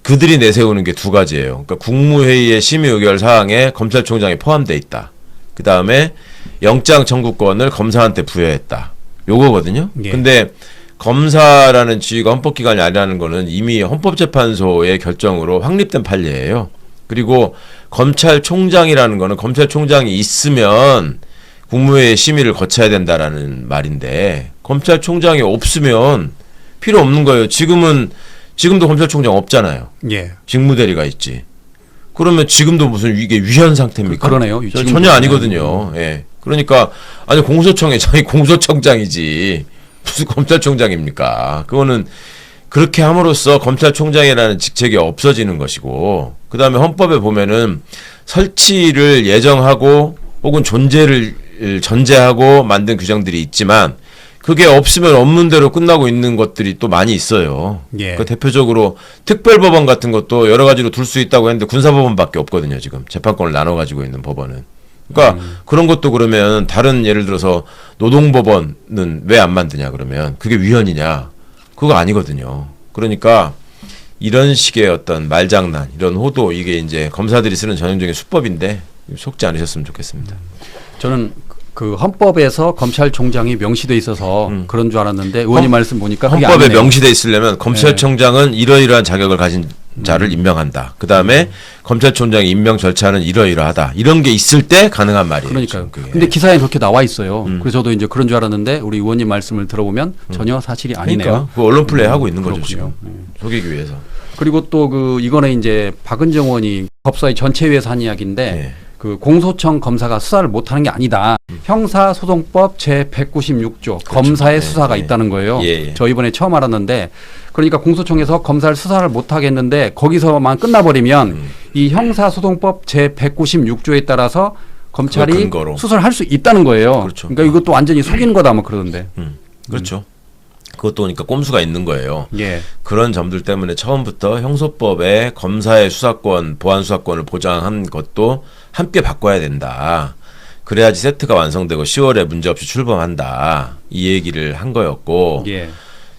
그들이 내세우는 게 두 가지예요. 그러니까 국무회의의 심의 의결 사항에 검찰총장이 포함돼 있다. 그 다음에 영장 청구권을 검사한테 부여했다. 요거거든요. 예. 근데 검사라는 지위가 헌법기관이 아니라는 거는 이미 헌법재판소의 결정으로 확립된 판례예요. 그리고 검찰총장이라는 거는 검찰총장이 있으면 국무회의 심의를 거쳐야 된다라는 말인데 검찰총장이 없으면 필요 없는 거예요. 지금도 검찰총장 없잖아요. 예. 직무대리가 있지. 그러면 지금도 무슨 이게 위헌 상태입니까? 그러네요. 지금도. 전혀 아니거든요. 예. 그러니까 아니 공소청의 장이 공소청장이지 무슨 검찰총장입니까? 그거는 그렇게 함으로써 검찰총장이라는 직책이 없어지는 것이고 그 다음에 헌법에 보면은 설치를 예정하고 혹은 존재를 전제하고 만든 규정들이 있지만 그게 없으면 없는 대로 끝나고 있는 것들이 또 많이 있어요. 예. 그 대표적으로 특별법원 같은 것도 여러 가지로 둘 수 있다고 했는데 군사법원밖에 없거든요. 지금 재판권을 나눠 가지고 있는 법원은. 그러니까 그런 것도 그러면 다른 예를 들어서 노동법원은 왜 안 만드냐 그러면 그게 위헌이냐? 그거 아니거든요. 그러니까 이런 식의 어떤 말장난, 이런 호도 이게 이제 검사들이 쓰는 전형적인 수법인데 속지 않으셨으면 좋겠습니다. 저는 그 헌법에서 검찰총장이 명시돼 있어서 그런 줄 알았는데 의원님 말씀 보니까 그게 헌법에 아니네요. 명시돼 있으려면 검찰총장은 이러이러한 자격을 가진 자를 임명한다. 그 다음에 검찰총장의 임명 절차는 이러이러하다. 이런 게 있을 때 가능한 말이에요. 그러니까요. 지금 그게. 근데 기사에 그렇게 나와 있어요. 그래서 저도 이제 그런 줄 알았는데 우리 의원님 말씀을 들어보면 전혀 사실이 아니네요. 그러니까 그 언론 플레이 하고 있는 거죠 그렇군요. 지금 속이기 위해서. 그리고 또 그 이거는 이제 박은정 의원이 법사위 전체회에서 한 이야기인데 네. 그 공소청 검사가 수사를 못하는 게 아니다. 형사소송법 제196조 검사의 네, 수사가 네. 있다는 거예요. 예, 예. 저 이번에 처음 알았는데 그러니까 공소청에서 검사를 수사를 못하겠는데 거기서만 끝나버리면 이 형사소송법 제196조에 따라서 검찰이 그걸 근거로. 수사를 할 수 있다는 거예요. 그렇죠. 그러니까 이것도 완전히 속이는 거다 뭐 그러던데. 그렇죠. 그것도 그러니까 꼼수가 있는 거예요. 예. 그런 점들 때문에 처음부터 형소법에 검사의 수사권, 보안 수사권을 보장한 것도 함께 바꿔야 된다. 그래야지 세트가 완성되고 10월에 문제없이 출범한다. 이 얘기를 한 거였고 예.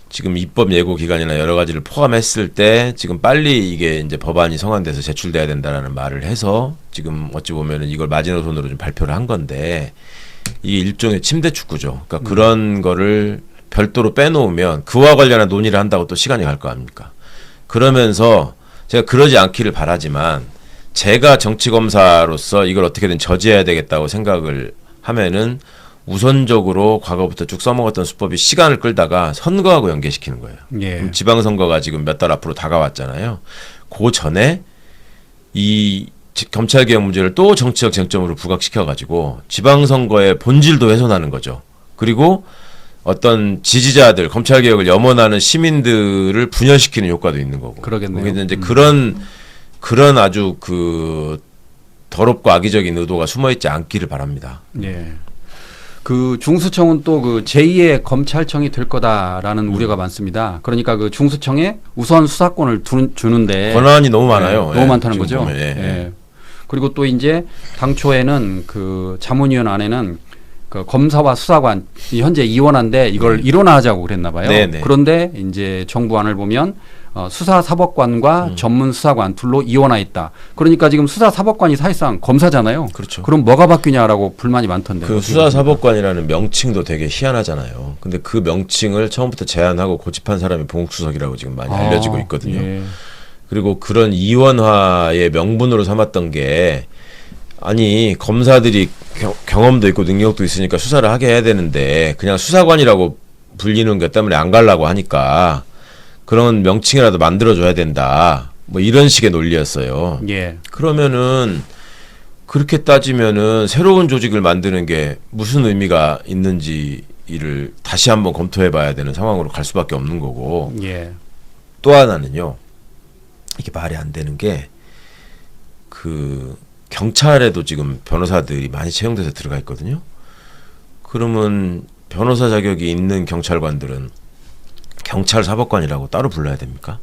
지금 입법 예고 기간이나 여러 가지를 포함했을 때 지금 빨리 이게 이제 법안이 성안돼서 제출돼야 된다라는 말을 해서 지금 어찌 보면은 이걸 마지노선으로 좀 발표를 한 건데 이게 일종의 침대 축구죠. 그러니까 그런 거를 별도로 빼놓으면 그와 관련한 논의를 한다고 또 시간이 갈 거 아닙니까? 그러면서 제가 그러지 않기를 바라지만 제가 정치검사로서 이걸 어떻게든 저지해야 되겠다고 생각을 하면은 우선적으로 과거부터 쭉 써먹었던 수법이 시간을 끌다가 선거하고 연계시키는 거예요. 예. 그럼 지방선거가 지금 몇 달 앞으로 다가왔잖아요. 그 전에 이 검찰개혁 문제를 또 정치적 쟁점으로 부각시켜가지고 지방선거의 본질도 훼손하는 거죠. 그리고 어떤 지지자들, 검찰개혁을 염원하는 시민들을 분열시키는 효과도 있는 거고. 그러겠네요. 그러니까 이제 그런 아주 그 더럽고 악의적인 의도가 숨어있지 않기를 바랍니다. 예. 그 중수청은 또 그 제2의 검찰청이 될 거다라는 우려가 많습니다. 그러니까 그 중수청에 우선 수사권을 주는데 권한이 너무 많아요. 너무 예, 많다는 지금 거죠. 보면, 예, 예. 예. 그리고 또 이제 당초에는 그 자문위원 안에는 그 검사와 수사관 현재 이원한데 이걸 일원화하자고 그랬나 봐요. 네, 네. 그런데 이제 정부안을 보면 수사사법관과 전문수사관 둘로 이원화했다. 그러니까 지금 수사사법관이 사실상 검사잖아요. 그렇죠. 그럼 뭐가 바뀌냐라고 불만이 많던데. 그 수사사법관이라는 명칭도 되게 희한하잖아요. 근데 그 명칭을 처음부터 제안하고 고집한 사람이 봉국수석이라고 지금 많이 알려지고 있거든요. 예. 그리고 그런 이원화의 명분으로 삼았던 게 아니 검사들이 경험도 있고 능력도 있으니까 수사를 하게 해야 되는데 그냥 수사관이라고 불리는 것 때문에 안 가려고 하니까 그런 명칭이라도 만들어줘야 된다. 뭐 이런 식의 논리였어요. 예. 그러면은 그렇게 따지면은 새로운 조직을 만드는 게 무슨 의미가 있는지를 다시 한번 검토해 봐야 되는 상황으로 갈 수밖에 없는 거고. 예. 또 하나는요. 이게 말이 안 되는 게 그 경찰에도 지금 변호사들이 많이 채용돼서 들어가 있거든요. 그러면 변호사 자격이 있는 경찰관들은 경찰 사법관이라고 따로 불러야 됩니까?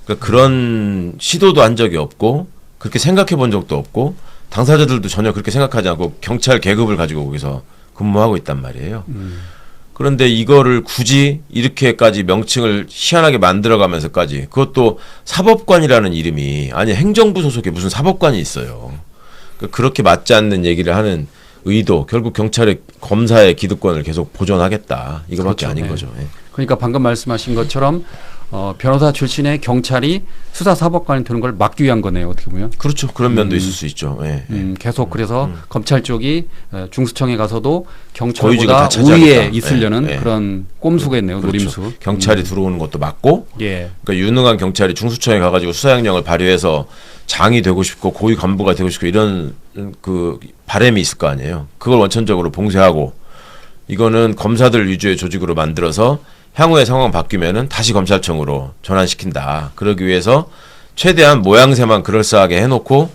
그러니까 그런 시도도 한 적이 없고 그렇게 생각해 본 적도 없고 당사자들도 전혀 그렇게 생각하지 않고 경찰 계급을 가지고 거기서 근무하고 있단 말이에요. 그런데 이거를 굳이 이렇게까지 명칭을 희한하게 만들어가면서까지 그것도 사법관이라는 이름이 아니 행정부 소속에 무슨 사법관이 있어요. 그러니까 그렇게 맞지 않는 얘기를 하는 의도 결국 경찰의 검사의 기득권을 계속 보존하겠다. 이거밖에 그렇죠. 아닌 네. 거죠. 예. 그러니까 방금 말씀하신 것처럼 변호사 출신의 경찰이 수사사법관이 되는 걸 막기 위한 거네요. 어떻게 보면. 그렇죠. 그런 면도 있을 수 있죠. 예. 계속 그래서 검찰 쪽이 중수청에 가서도 고위직을 경찰보다 다 차지하겠다. 우위에 있으려는 예, 예. 그런 꼼수가 있네요. 그렇죠. 노림수. 경찰이 들어오는 것도 맞고 예. 그러니까 유능한 경찰이 중수청에 가가지고 수사역량을 발휘해서 장이 되고 싶고 고위 간부가 되고 싶고 이런 그 바람이 있을 거 아니에요. 그걸 원천적으로 봉쇄하고 이거는 검사들 위주의 조직으로 만들어서 향후에 상황 바뀌면은 다시 검찰청으로 전환시킨다. 그러기 위해서 최대한 모양새만 그럴싸하게 해놓고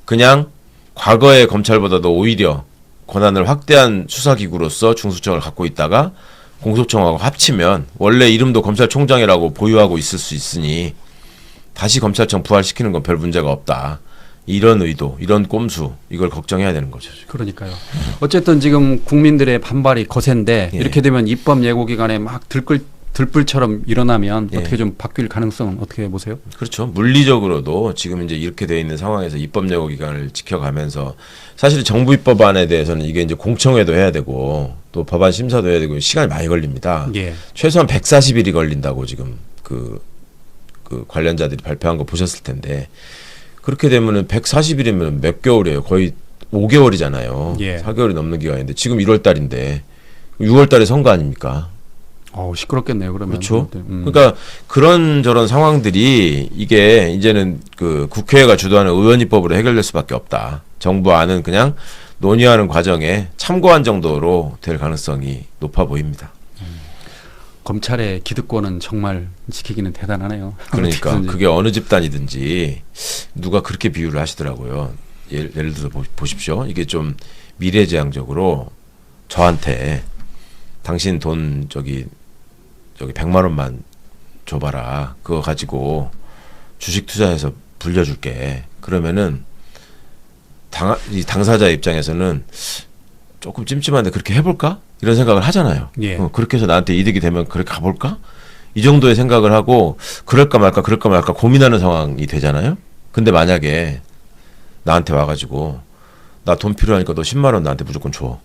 그냥 과거의 검찰보다도 오히려 권한을 확대한 수사기구로서 중수청을 갖고 있다가 공소청하고 합치면 원래 이름도 검찰총장이라고 보유하고 있을 수 있으니 다시 검찰청 부활시키는 건 별 문제가 없다. 이런 의도, 이런 꼼수 이걸 걱정해야 되는 거죠. 그러니까요. 어쨌든 지금 국민들의 반발이 거센데 예. 이렇게 되면 입법 예고 기간에 막 들불처럼 일어나면 예. 어떻게 좀 바뀔 가능성은 어떻게 보세요? 그렇죠. 물리적으로도 지금 이제 이렇게 돼 있는 상황에서 입법 예고 기간을 지켜가면서 사실 정부 입법안에 대해서는 이게 이제 공청회도 해야 되고 또 법안 심사도 해야 되고 시간이 많이 걸립니다. 예. 최소한 140일이 걸린다고 지금 그 관련자들이 발표한 거 보셨을 텐데 그렇게 되면은 140일이면 몇 개월이에요? 거의 5개월이잖아요. 예. 4개월이 넘는 기간인데 지금 1월 달인데 6월 달에 선거 아닙니까? 시끄럽겠네요. 그러면. 그렇죠. 그러니까 그런 저런 상황들이 이게 이제는 그 국회가 주도하는 의원 입법으로 해결될 수밖에 없다. 정부 안은 그냥 논의하는 과정에 참고한 정도로 될 가능성이 높아 보입니다. 검찰의 기득권은 정말 지키기는 대단하네요. 그러니까 어떻게든지. 그게 어느 집단이든지 누가 그렇게 비유를 하시더라고요. 예를 들어서 보십시오. 이게 좀 미래지향적으로 저한테 당신 돈 저기 100만 원만 줘봐라. 그거 가지고 주식 투자해서 불려줄게. 그러면은 이 당사자 입장에서는 조금 찜찜한데 그렇게 해볼까? 이런 생각을 하잖아요. 예. 그렇게 해서 나한테 이득이 되면 그렇게 가볼까? 이 정도의 생각을 하고 그럴까 말까 고민하는 상황이 되잖아요. 근데 만약에 나한테 와가지고 나 돈 필요하니까 너 10만 원 나한테 무조건 줘.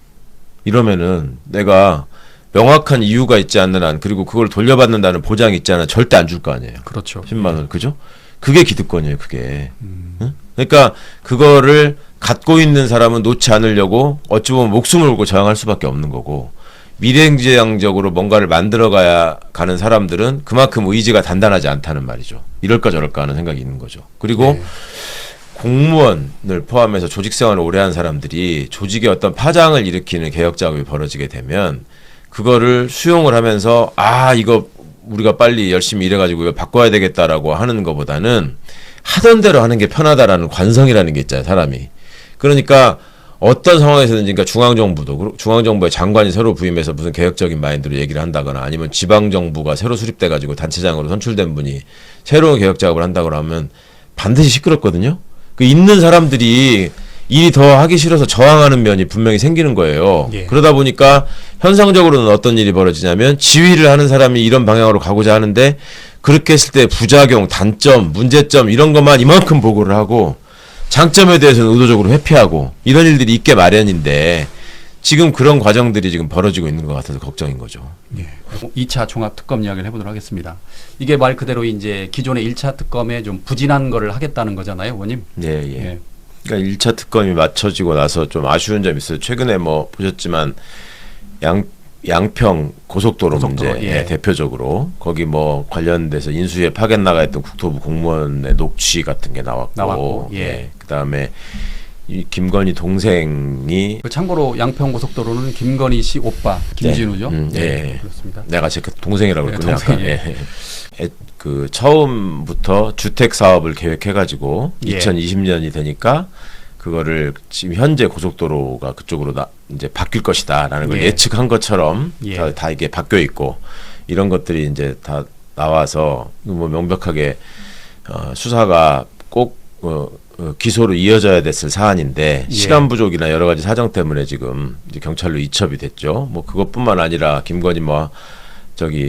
이러면은 내가 명확한 이유가 있지 않는 한 그리고 그걸 돌려받는다는 보장이 있지 않아 절대 안 줄 거 아니에요. 그렇죠. 10만 원 그죠? 그게 기득권이에요. 그게. 응? 그러니까 그거를 갖고 있는 사람은 놓지 않으려고 어찌 보면 목숨을 걸고 저항할 수밖에 없는 거고 미래지향적으로 뭔가를 만들어가야 가는 사람들은 그만큼 의지가 단단하지 않다는 말이죠. 이럴까 저럴까 하는 생각이 있는 거죠. 그리고 공무원을 포함해서 조직 생활을 오래 한 사람들이 조직의 어떤 파장을 일으키는 개혁 작업이 벌어지게 되면 그거를 수용을 하면서 이거 우리가 빨리 열심히 일해가지고 이거 바꿔야 되겠다라고 하는 것보다는 하던 대로 하는 게 편하다라는 관성이라는 게 있잖아요, 사람이. 그러니까 어떤 상황에서든지 그러니까 중앙정부의 장관이 새로 부임해서 무슨 개혁적인 마인드로 얘기를 한다거나 아니면 지방정부가 새로 수립돼가지고 단체장으로 선출된 분이 새로운 개혁 작업을 한다거나 하면 반드시 시끄럽거든요. 그 있는 사람들이 일이 더 하기 싫어서 저항하는 면이 분명히 생기는 거예요. 예. 그러다 보니까 현상적으로는 어떤 일이 벌어지냐면 지휘를 하는 사람이 이런 방향으로 가고자 하는데 그렇게 했을 때 부작용, 단점, 문제점 이런 것만 이만큼 보고를 하고 장점에 대해서는 의도적으로 회피하고 이런 일들이 있게 마련인데 지금 그런 과정들이 지금 벌어지고 있는 것 같아서 걱정인 거죠. 예. 2차 종합특검 이야기를 해보도록 하겠습니다. 이게 말 그대로 이제 기존의 1차 특검에 좀 부진한 거를 하겠다는 거잖아요, 의원님. 예. 그러니까 1차 특검이 맞춰지고 나서 좀 아쉬운 점이 있어요. 최근에 뭐 보셨지만 양평 고속도로 문제 예. 대표적으로 거기 뭐 관련돼서 인수위에 파견 나가 있던 국토부 공무원의 녹취 같은 게 나왔고 예. 그다음에 이 김건희 동생이 그 참고로 양평고속도로는 김건희 씨 오빠 김진우죠. 예. 그렇습니다. 내가 제 동생이라고 네, 그랬군요. 아까. 동생이에요. 그 처음부터 주택 사업을 계획해가지고 예. 2020년이 되니까 그거를 지금 현재 고속도로가 그쪽으로 이제 바뀔 것이다라는 걸 예. 예측한 것처럼 예. 다 이게 바뀌어 있고 이런 것들이 이제 다 나와서 뭐 명백하게 수사가 꼭 기소로 이어져야 됐을 사안인데 예. 시간 부족이나 여러 가지 사정 때문에 지금 이제 경찰로 이첩이 됐죠. 뭐 그것뿐만 아니라 김건희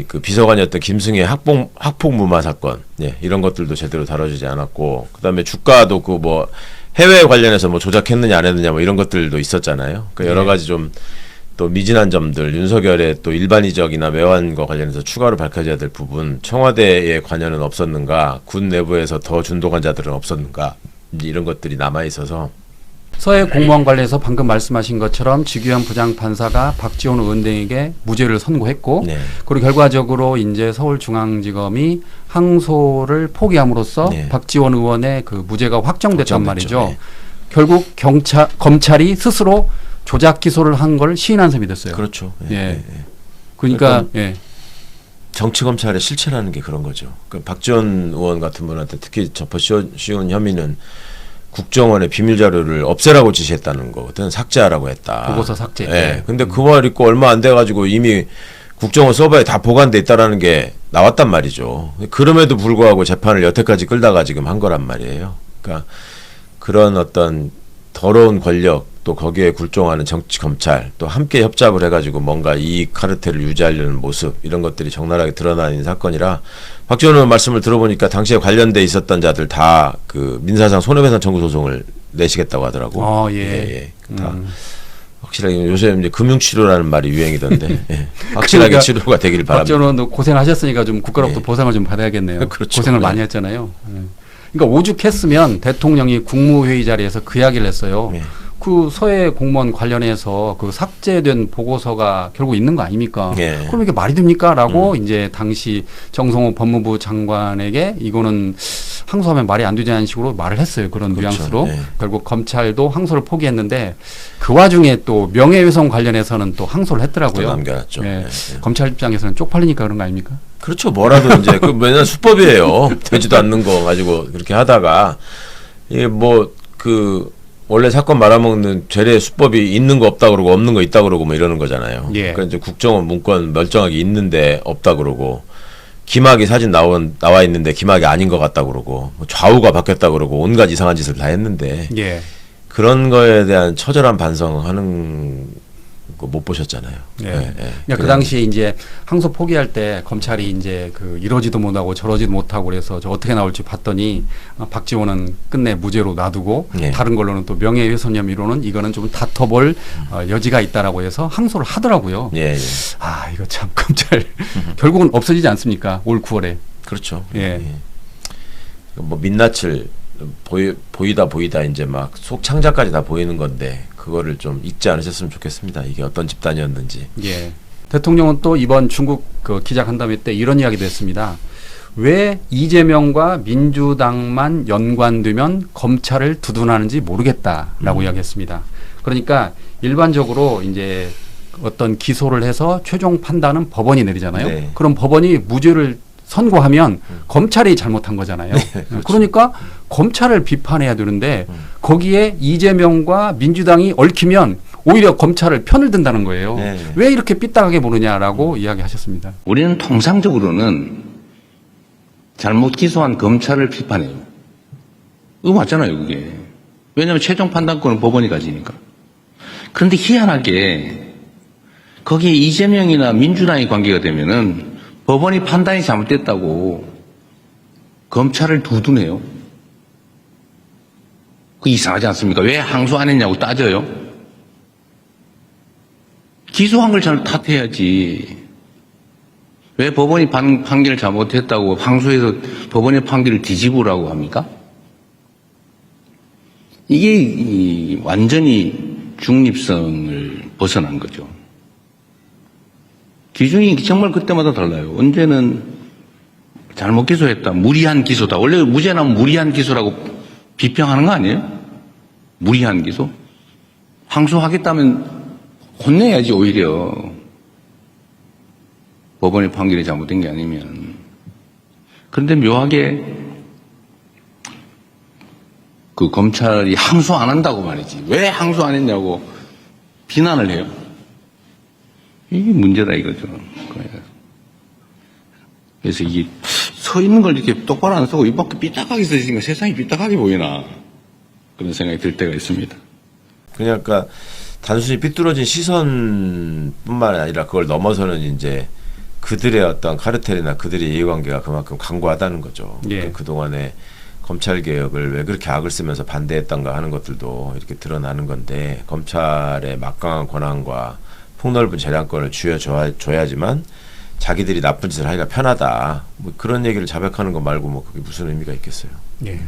그 비서관이었던 김승혜 학폭 무마 사건, 예, 이런 것들도 제대로 다뤄지지 않았고, 그다음에 주가도 해외 관련해서 조작했느냐 안 했느냐 이런 것들도 있었잖아요. 그러니까 여러 가지 좀 또 미진한 점들, 윤석열의 또 일반이적이나 매환과 관련해서 추가로 밝혀져야 될 부분, 청와대의 관여는 없었는가, 군 내부에서 더 준동한 자들은 없었는가, 이제 이런 것들이 남아 있어서. 서해 공무원 관련해서 방금 말씀하신 것처럼 지규현 부장판사가 박지원 의원 등에게 무죄를 선고했고, 네. 그리고 결과적으로 이제 서울중앙지검이 항소를 포기함으로써 네. 박지원 의원의 그 무죄가 확정됐단 확정됐죠. 말이죠. 네. 결국 검찰이 스스로 조작 기소를 한 걸 시인한 셈이 됐어요. 그렇죠. 예. 그러니까 예. 정치 검찰의 실체라는 게 그런 거죠. 박지원 의원 같은 분한테 특히 접어 씌운 혐의는 국정원의 비밀 자료를 없애라고 지시했다는 거거든. 삭제하라고 했다. 보고서 삭제. 예. 근데 그 말 있고 얼마 안 돼 가지고 이미 국정원 서버에 다 보관돼 있다라는 게 나왔단 말이죠. 그럼에도 불구하고 재판을 여태까지 끌다가 지금 한 거란 말이에요. 그러니까 그런 어떤 더러운 권력 또 거기에 굴종하는 정치 검찰 또 함께 협잡을 해가지고 뭔가 이 카르텔을 유지하려는 모습 이런 것들이 적나라하게 드러나는 사건이라 박지원 의원 말씀을 들어보니까 당시에 관련돼 있었던 자들 다 그 민사상 손해배상 청구 소송을 내시겠다고 하더라고. 예. 다 확실하게 요새 이제 금융치료라는 말이 유행이던데 예. 확실하게 그러니까 치료가 되길 바랍니다. 박지원 의원도 고생하셨으니까 좀 국가로부터 예. 보상을 좀 받아야겠네요. 그렇죠. 고생을 네. 많이 했잖아요. 예. 그러니까 오죽했으면 대통령이 국무회의 자리에서 그 이야기를 했어요. 네. 그 서해 공무원 관련해서 그 삭제된 보고서가 결국 있는 거 아닙니까? 예. 그럼 이게 말이 됩니까? 라고 이제 당시 정성호 법무부 장관에게 이거는 항소하면 말이 안 되자는 식으로 말을 했어요. 그런 그렇죠. 뉘앙스로. 예. 결국 검찰도 항소를 포기했는데 그 와중에 또 명예훼손 관련해서는 또 항소를 했더라고요. 또 남겨놨죠. 예. 예. 검찰 입장에서는 쪽팔리니까 그런 거 아닙니까? 그렇죠. 뭐라도 이제 그 맨날 수법이에요. 되지도 않는 거 가지고 그렇게 하다가 이게 원래 사건 말아먹는 죄례 수법이 있는 거 없다 그러고 없는 거 있다 그러고 뭐 이러는 거잖아요. 예. 그러니까 이제 국정원 문건 멀쩡하게 있는데 없다 그러고 김학이 사진 나와 있는데 김학이 아닌 것 같다 그러고 좌우가 바뀌었다 그러고 온갖 이상한 짓을 다 했는데 예. 그런 거에 대한 처절한 반성하는 거 못 보셨잖아요. 예. 예. 그러니까 그 당시에 이제 항소 포기할 때 검찰이 이제 그 이러지도 못하고 저러지도 못하고 그래서 저 어떻게 나올지 봤더니 박지원은 끝내 무죄로 놔두고 예. 다른 걸로는 또 명예훼손 혐의로는 이거는 좀 다퉈볼 여지가 있다라고 해서 항소를 하더라고요. 예. 아 이거 참 검찰 결국은 없어지지 않습니까? 올 9월에. 그렇죠. 예. 뭐 민낯을 보이다 이제 막 속 창자까지 다 보이는 건데 그거를 좀 잊지 않으셨으면 좋겠습니다. 이게 어떤 집단이었는지. 예. 대통령은 또 이번 중국 그 기자간담회 때 이런 이야기도 했습니다. 왜 이재명과 민주당만 연관되면 검찰을 두둔하는지 모르겠다라고 이야기했습니다. 그러니까 일반적으로 이제 어떤 기소를 해서 최종 판단은 법원이 내리잖아요. 네. 그럼 법원이 무죄를 선고하면 검찰이 잘못한 거잖아요. 그렇죠. 그러니까 검찰을 비판해야 되는데 거기에 이재명과 민주당이 얽히면 오히려 검찰을 편을 든다는 거예요. 네. 왜 이렇게 삐딱하게 보느냐라고 이야기하셨습니다. 우리는 통상적으로는 잘못 기소한 검찰을 비판해요. 이거 맞잖아요, 그게. 왜냐하면 최종 판단권은 법원이 가지니까. 그런데 희한하게 거기에 이재명이나 민주당이 관계가 되면은 법원이 판단이 잘못됐다고 검찰을 두둔해요. 그 이상하지 않습니까? 왜 항소 안 했냐고 따져요. 기소한 걸 잘 탓해야지. 왜 법원이 판결을 잘못했다고 항소해서 법원의 판결을 뒤집으라고 합니까? 이게 완전히 중립성을 벗어난 거죠. 기준이 정말 그때마다 달라요. 언제는 잘못 기소했다, 무리한 기소다. 원래 무죄 나면 무리한 기소라고 비평하는 거 아니에요? 무리한 기소? 항소하겠다면 혼내야지 오히려. 법원의 판결이 잘못된 게 아니면. 그런데 묘하게 그 검찰이 항소 안 한다고 말이지. 왜 항소 안 했냐고 비난을 해요. 이게 문제다 이거죠. 그래서 이게 서 있는 걸 이렇게 똑바로 안 쓰고 입밖에 삐딱하게 서 있으니까 세상이 삐딱하게 보이나 그런 생각이 들 때가 있습니다. 그러니까 단순히 삐뚤어진 시선뿐만 아니라 그걸 넘어서는 이제 그들의 어떤 카르텔이나 그들의 이해관계가 그만큼 강고하다는 거죠. 예. 그러니까 그동안에 검찰 개혁을 왜 그렇게 악을 쓰면서 반대했던가 하는 것들도 이렇게 드러나는 건데 검찰의 막강한 권한과 폭넓은 재량권을 쥐어줘야지만 자기들이 나쁜 짓을 하기가 편하다. 뭐 그런 얘기를 자백하는 거 말고 뭐 그게 무슨 의미가 있겠어요. 예.